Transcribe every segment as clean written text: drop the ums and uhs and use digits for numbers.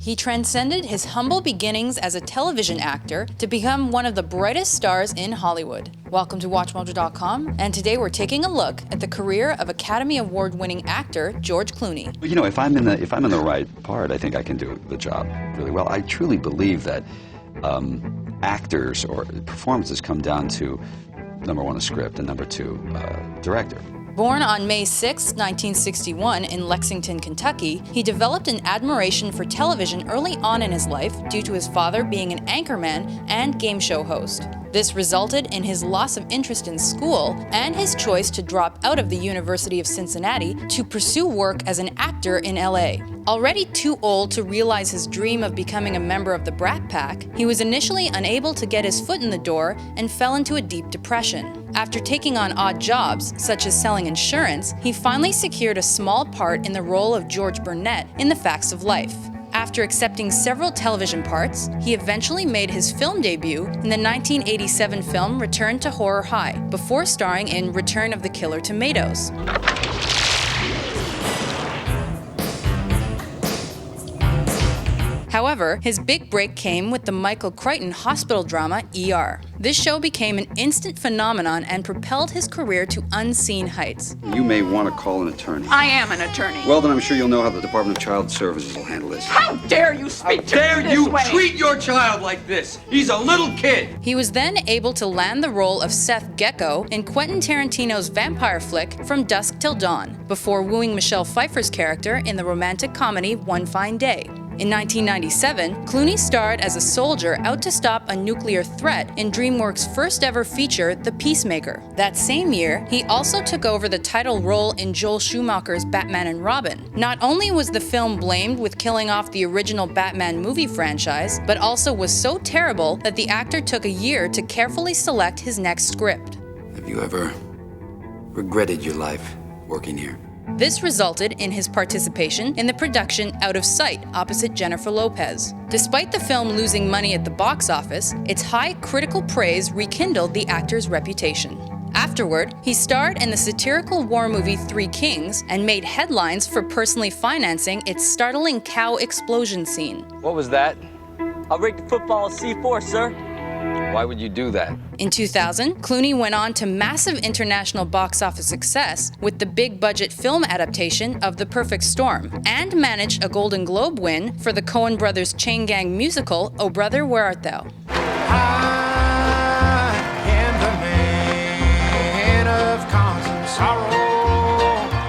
he transcended his humble beginnings as a television actor to become one of the brightest stars in Hollywood. Welcome to WatchMojo.com, and today we're taking a look at the career of Academy Award-winning actor George Clooney. You know, if I'm in the right part, I think I can do the job really well. I truly believe that actors or performances come down to, number one, a script, and number two, director. Born on May 6, 1961 in Lexington, Kentucky, he developed an admiration for television early on in his life due to his father being an anchorman and game show host. This resulted in his loss of interest in school and his choice to drop out of the University of Cincinnati to pursue work as an actor in LA. Already too old to realize his dream of becoming a member of the Brat Pack, he was initially unable to get his foot in the door and fell into a deep depression. After taking on odd jobs, such as selling insurance, he finally secured a small part in the role of George Burnett in The Facts of Life. After accepting several television parts, he eventually made his film debut in the 1987 film Return to Horror High, before starring in Return of the Killer Tomatoes. However, his big break came with the Michael Crichton hospital drama ER. This show became an instant phenomenon and propelled his career to unseen heights. You may want to call an attorney. I am an attorney. Well, then I'm sure you'll know how the Department of Child Services will handle this. How dare you speak to me this way? How dare you treat your child like this? He's a little kid. He was then able to land the role of Seth Gecko in Quentin Tarantino's vampire flick From Dusk Till Dawn, before wooing Michelle Pfeiffer's character in the romantic comedy One Fine Day. In 1997, Clooney starred as a soldier out to stop a nuclear threat in DreamWorks' first ever feature, The Peacemaker. That same year, he also took over the title role in Joel Schumacher's Batman and Robin. Not only was the film blamed with killing off the original Batman movie franchise, but also was so terrible that the actor took a year to carefully select his next script. Have you ever regretted your life working here? This resulted in his participation in the production Out of Sight opposite Jennifer Lopez. Despite the film losing money at the box office, its high critical praise rekindled the actor's reputation. Afterward, he starred in the satirical war movie Three Kings and made headlines for personally financing its startling cow explosion scene. What was that? I'll rate the football a C4, sir. Why would you do that? In 2000, Clooney went on to massive international box office success with the big-budget film adaptation of The Perfect Storm, and managed a Golden Globe win for the Coen brothers' chain gang musical Oh Brother, Where Art Thou? I am the man of constant sorrow.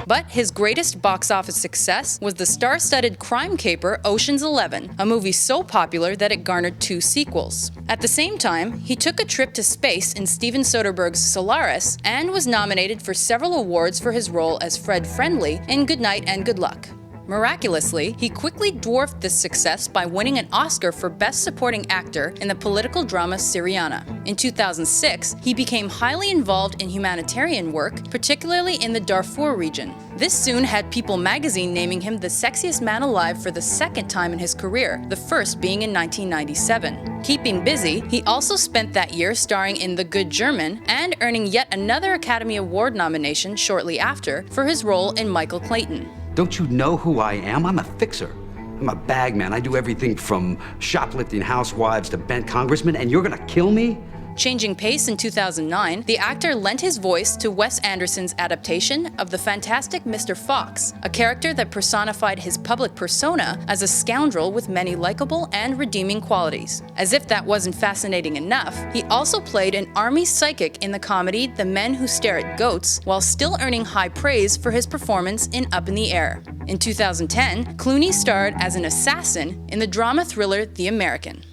But his greatest box office success was the star-studded crime caper Ocean's 11, a movie so popular that it garnered 2 sequels. At the same time, he took a trip to space in Steven Soderbergh's Solaris and was nominated for several awards for his role as Fred Friendly in Good Night and Good Luck. Miraculously, he quickly dwarfed this success by winning an Oscar for Best Supporting Actor in the political drama Serena. In 2006, he became highly involved in humanitarian work, particularly in the Darfur region. This soon had People magazine naming him the sexiest man alive for the second time in his career, the first being in 1997. Keeping busy, he also spent that year starring in The Good German and earning yet another Academy Award nomination shortly after for his role in Michael Clayton. Don't you know who I am? I'm a fixer. I'm a bag man. I do everything from shoplifting housewives to bent congressmen, and you're gonna kill me? Changing pace in 2009, the actor lent his voice to Wes Anderson's adaptation of The Fantastic Mr. Fox, a character that personified his public persona as a scoundrel with many likable and redeeming qualities. As if that wasn't fascinating enough, he also played an army psychic in the comedy The Men Who Stare at Goats, while still earning high praise for his performance in Up in the Air. In 2010, Clooney starred as an assassin in the drama thriller The American.